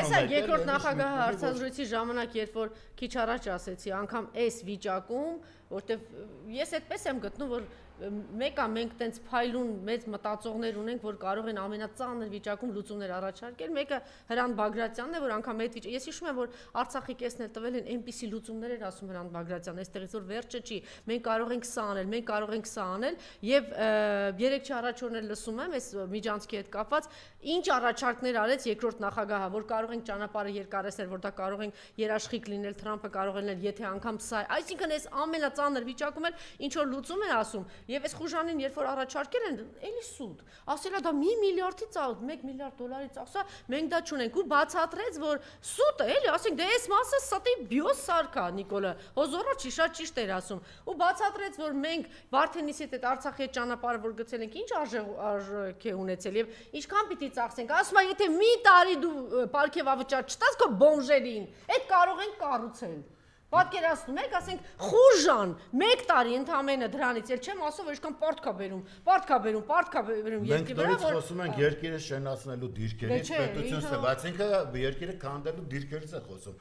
Ես երկրորդ նախագահը հարցազրույցի ժամանակ, երբ որ քիչ առաջ ասեցի, անգամ այս վիճակում, որտեվ ես այդպես եմ գտնում, որ մեկը մենք տենց փայլուն մեծ մտածողներ ունենք, որ կարող են ամենածանր վիճակում լուծումներ առաջարկել, մեկը Հրանտ Բագրատյանն է, որ անգամ այդ վիճակը, ես հիշում եմ, որ Արցախի կեսն էլ տվել են այնպիսի լուծումներ էր ասում Հրանտ Բագրատյանը, այստեղից որ վերջը չի, մենք կարող ենք սա անել, մենք կարող ենք սա անել, եւ երեք առաջ օրն էլ լսում եմ այս միջանցքի հետ կապված, ինչ առաջարկներ արեց երկրորդ նախագահը, որ կարող ենք ճանապարհը երկարեցնել, որ դա կարող ենք երաշխիք լինել, Թրամփը կարող է լինել, եթե անգամ սա, այսինքն այս ամենածանր վիճակում էլ ինչ որ լուծում է ասում, եւ այս Խուժանին երբ որ առաջարկել են, էլի սուտ, ասելա դա $1 միլիարդի ծախս, $1 միլիարդ ծախսա, մենք դա չունենք ու բացատրեց, որ սուտ է, էլի, ասենք դե այս մասը ստի բիոսարկ է, Նիկոլը, Հոզորոչի շատ ճիշտ էր ասում, ու բացատրեց, որ մենք Վարդենիսի հետ Արցախի հետ ճանապարհը որ գցել ենք, ինչ արժեք է ունեցել եւ ինչքան պիտի ծախսենք, ասում է, եթե մի տարի դու պարգևավճար չտաս քո բոմժերին, այդ կարող ենք կառուցել։ Պատկերացնում եք, ասենք Խուժան 1 տարի ընդամենը դրանից, էլ չեմ ասում, որ ինչքան պարտքա բերում երկրի վրա, որ խոսում ենք երկիրը շենացնելու դիրքերից, պետությունը, բայց ինքը երկիրը քանդելու դիրքերից է խոսում։